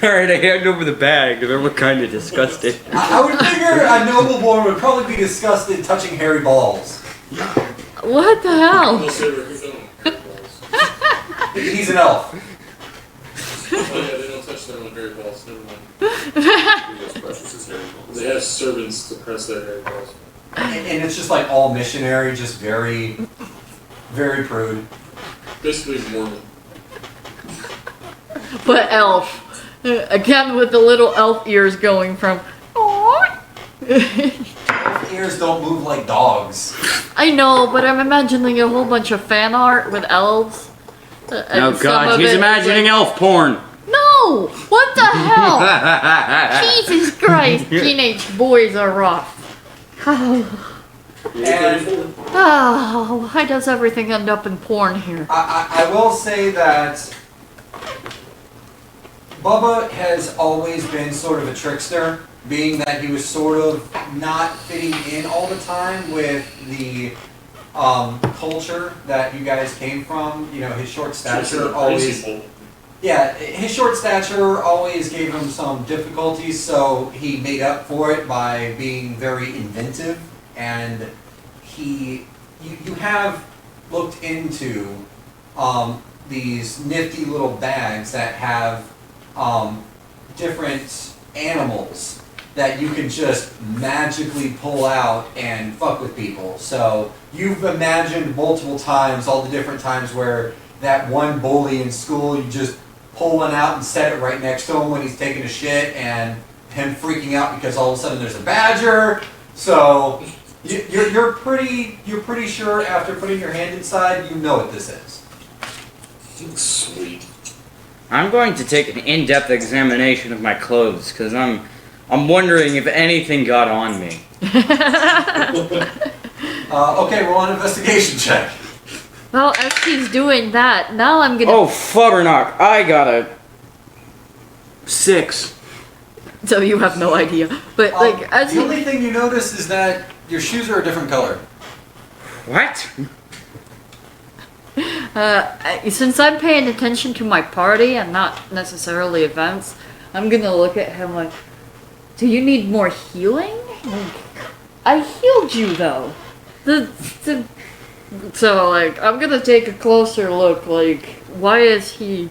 Alright, I hand over the bag, and we're kind of disgusted. I would figure a nobleborn would probably be disgusted touching hairy balls. What the hell? They'll say we're filming hairballs. He's an elf. Oh yeah, they don't touch their own hairballs. Never mind. That's precious as hairballs. They have servants to press their hairballs. And it's just like all missionary, just very, very prude. Basically Mormon. But elf. Again with the little elf ears going from. Ears don't move like dogs. I know, but I'm imagining a whole bunch of fan art with elves. And Oh some god, of he's it is imagining like, elf porn. No! What the hell? Jesus Christ, teenage boys are rough. And Oh, why does everything end up in porn here? I will say that Bubba has always been sort of a trickster, being that he was sort of not fitting in all the time with the culture that you guys came from. You know, his short stature always... Yeah, his short stature always gave him some difficulties, so he made up for it by being very inventive. And you have looked into these nifty little bags that have different animals that you can just magically pull out and fuck with people. So you've imagined multiple times, all the different times where that one bully in school, you just pull one out and set it right next to him when he's taking a shit, and him freaking out because all of a sudden there's a badger. So you're pretty sure after putting your hand inside, you know what this is. Sweet. I'm going to take an in-depth examination of my clothes, because I'm wondering if anything got on me. Okay, roll an investigation check. Well, as he's doing that, now I'm gonna. Oh, flubberknock, I got a 6. So you have no idea. But, like, as The he. only thing you notice is that your shoes are a different color. What? Since I'm paying attention to my party and not necessarily events, I'm gonna look at him like, do you need more healing? Like, I healed you though. So like, I'm gonna take a closer look. Like, why is he?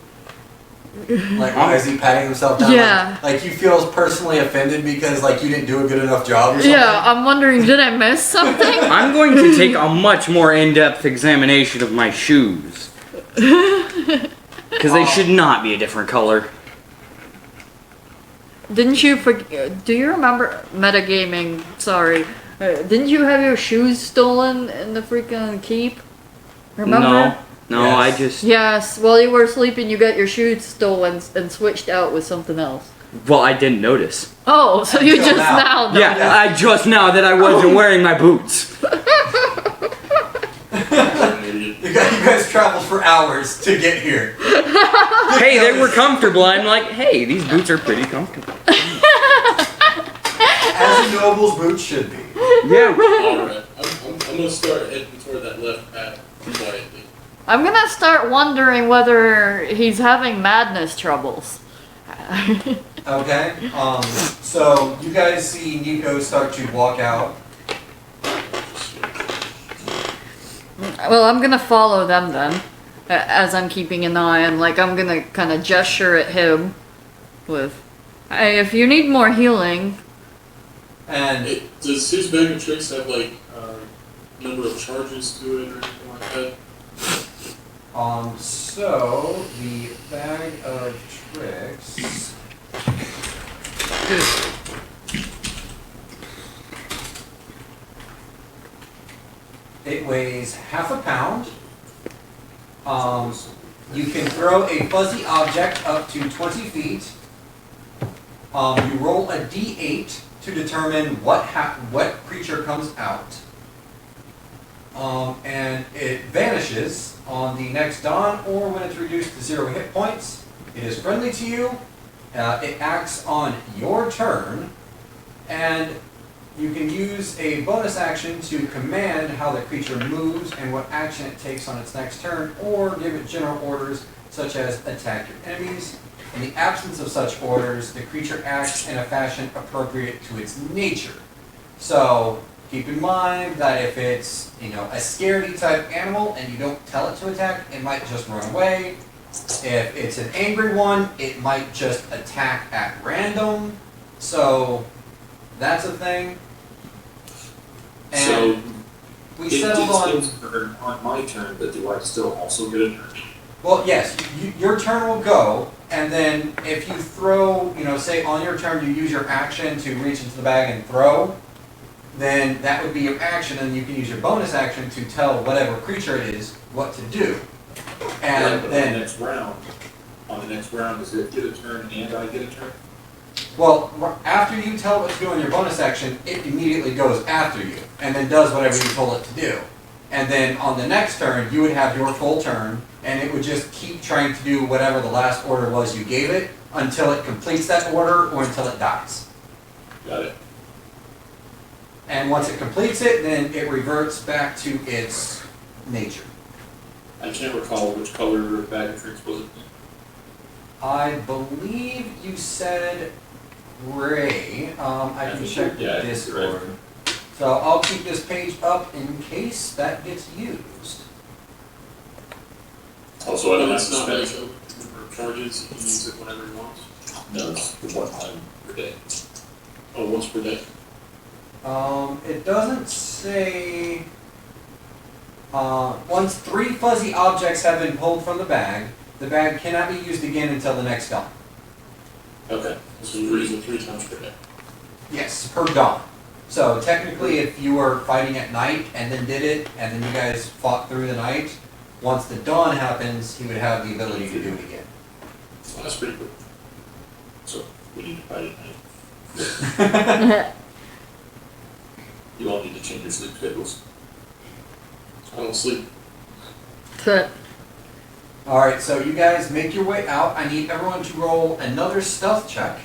Like, why is he patting himself down? Yeah. Like he feels personally offended because like you didn't do a good enough job or something? Yeah, I'm wondering, did I miss something? I'm going to take a much more in-depth examination of my shoes. Because they should not be a different color. Didn't you forget? Do you remember metagaming? Sorry, didn't you have your shoes stolen in the freaking keep? Remember? No, Yes. I just... Yes. While you were sleeping, you got your shoes stolen and switched out with something else. Well, I didn't notice. Oh, so you Until just now. now? Yeah, I just now that I wasn't wearing my boots. You guys traveled for hours to get here. Hey, they were comfortable. I'm like, hey, these boots are pretty comfortable. As a noble's boots should be. Yeah. Alright, I'm gonna start heading toward that left path quietly. I'm gonna start wondering whether he's having madness troubles. Okay. So you guys see Nico start to walk out. Well, I'm gonna follow them then, as I'm keeping an eye on. Like, I'm gonna kind of gesture at him with, "Hey, if you need more healing." And Hey, does his bag of tricks have like number of charges to it or anything like that? so the bag of tricks. It weighs half a pound. You can throw a fuzzy object up to 20 feet. You roll a d8 to determine what creature comes out. And it vanishes on the next dawn or when it's reduced to 0 hit points. It is friendly to you. It acts on your turn. And you can use a bonus action to command how the creature moves and what action it takes on its next turn, or give it general orders such as attack your enemies. In the absence of such orders, the creature acts in a fashion appropriate to its nature. So keep in mind that if it's, a scaredy type animal and you don't tell it to attack, it might just run away. If it's an angry one, it might just attack at random. So that's a thing. And So we it settled on. its turn on my turn, but do I still also get a turn? Well, yes, your turn will go, and then if you throw, say on your turn you use your action to reach into the bag and throw, then that would be your action, and you can use your bonus action to tell whatever creature it is what to do. And But then, on the next round, does it get a turn and I get a turn? well, after you tell it what to do on your bonus action, it immediately goes after you, and then does whatever you told it to do. And then on the next turn, you would have your full turn, and it would just keep trying to do whatever the last order was you gave it, until it completes that order, or until it dies. Got it. And once it completes it, then it reverts back to its nature. I can't recall which color bag of tricks was it. I believe you said gray. I can check Yeah, the I think you're Discord. right. So I'll keep this page up in case that gets used. Also, I don't have It's to not spend. like over charges, he can use it whenever he wants. No, it's for 1 time per day. Oh, once per day. It doesn't say. Once 3 fuzzy objects have been pulled from the bag cannot be used again until the next dawn. Okay, so you use it 3 times per day. Yes, per dawn. So technically, if you were fighting at night and then did it, and then you guys fought through the night, once the dawn happens, he would have the ability to do it again. Well, that's pretty cool. So we need to fight at night. You all need to change your sleep schedules. I don't sleep. Alright, so you guys make your way out. I need everyone to roll another stealth check.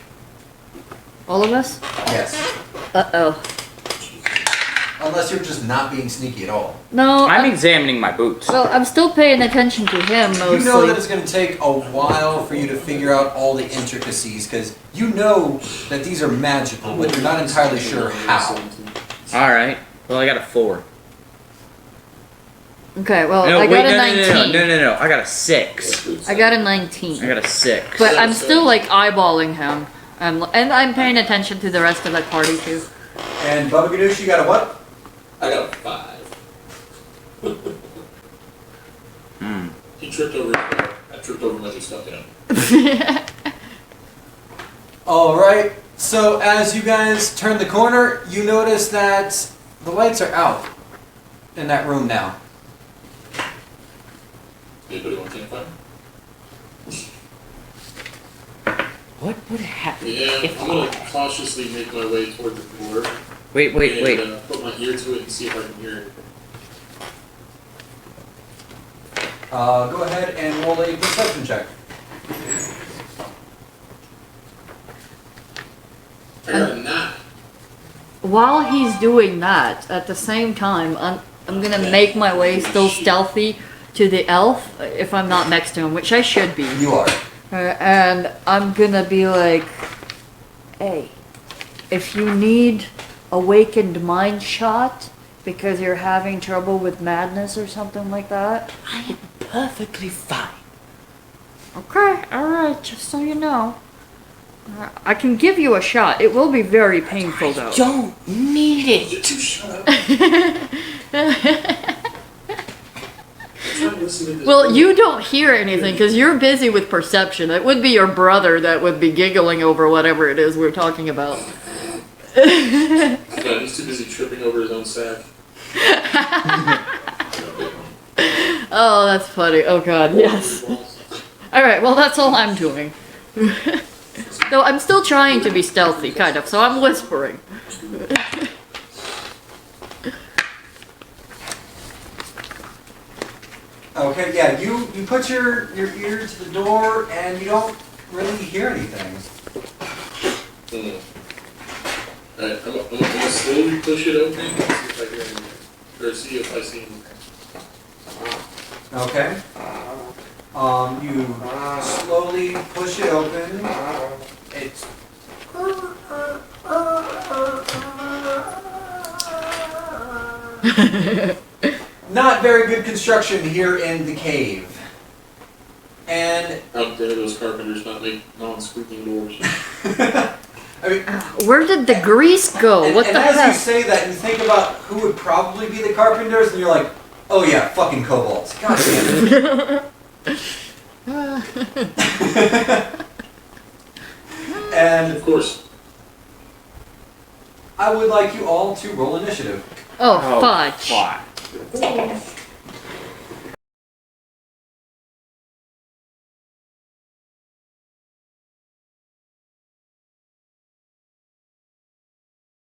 All of us? Yes. Uh-oh. Unless you're just not being sneaky at all. No, I'm examining my boots. well, I'm still paying attention to him mostly. You know that it's going to take a while for you to figure out all the intricacies, because you know that these are magical, but you're not entirely sure how. Alright. Well, I got a 4. Okay, well, No, I wait, got a no, 19. No. I got a 6. I got a 19. I got a 6. But I'm still like eyeballing him. And I'm paying attention to the rest of that party too. And Bubba Gadoosh, you got a what? I got a 5. He tripped over his bag. I tripped over my stuff down. Alright, so as you guys turn the corner, you notice that the lights are out in that room now. Anybody want campfire? What would happen? Yeah, If- I'm gonna cautiously make my way toward the door. Wait. And, put my ear to it and see if I can hear it. Go ahead and roll a perception check. I got a knot. While he's doing that, at the same time, I'm gonna make my way still stealthy to the elf, if I'm not next to him, which I should be. You are. And I'm gonna be like, hey, if you need awakened mind shot because you're having trouble with madness or something like that, I am perfectly fine. okay, alright, just so you know. I can give you a shot. It will be very painful though. Don't need it. You shut up. Try to listen to this. Well, you don't hear anything because you're busy with perception. It would be your brother that would be giggling over whatever it is we're talking about. No, he's too busy tripping over his own sack. Oh, that's funny. Oh god, yes. Alright, well that's all I'm doing. Though I'm still trying to be stealthy, kind of, so I'm whispering. Okay, yeah, you put your ear to the door and you don't really hear anything. Alright, I'm gonna slowly push it open and see if I hear anything. Or see if I see anything. Okay. You slowly push it open. It's not very good construction here in the cave. And How dare those carpenters not make non-squeaking doors? I mean, Where did the grease go? and, What and the as you heck? say that, you think about who would probably be the carpenters, and you're like, oh yeah, fucking kobolds. God damn it. And Of course. I would like you all to roll initiative. Oh, fudge. Fuck.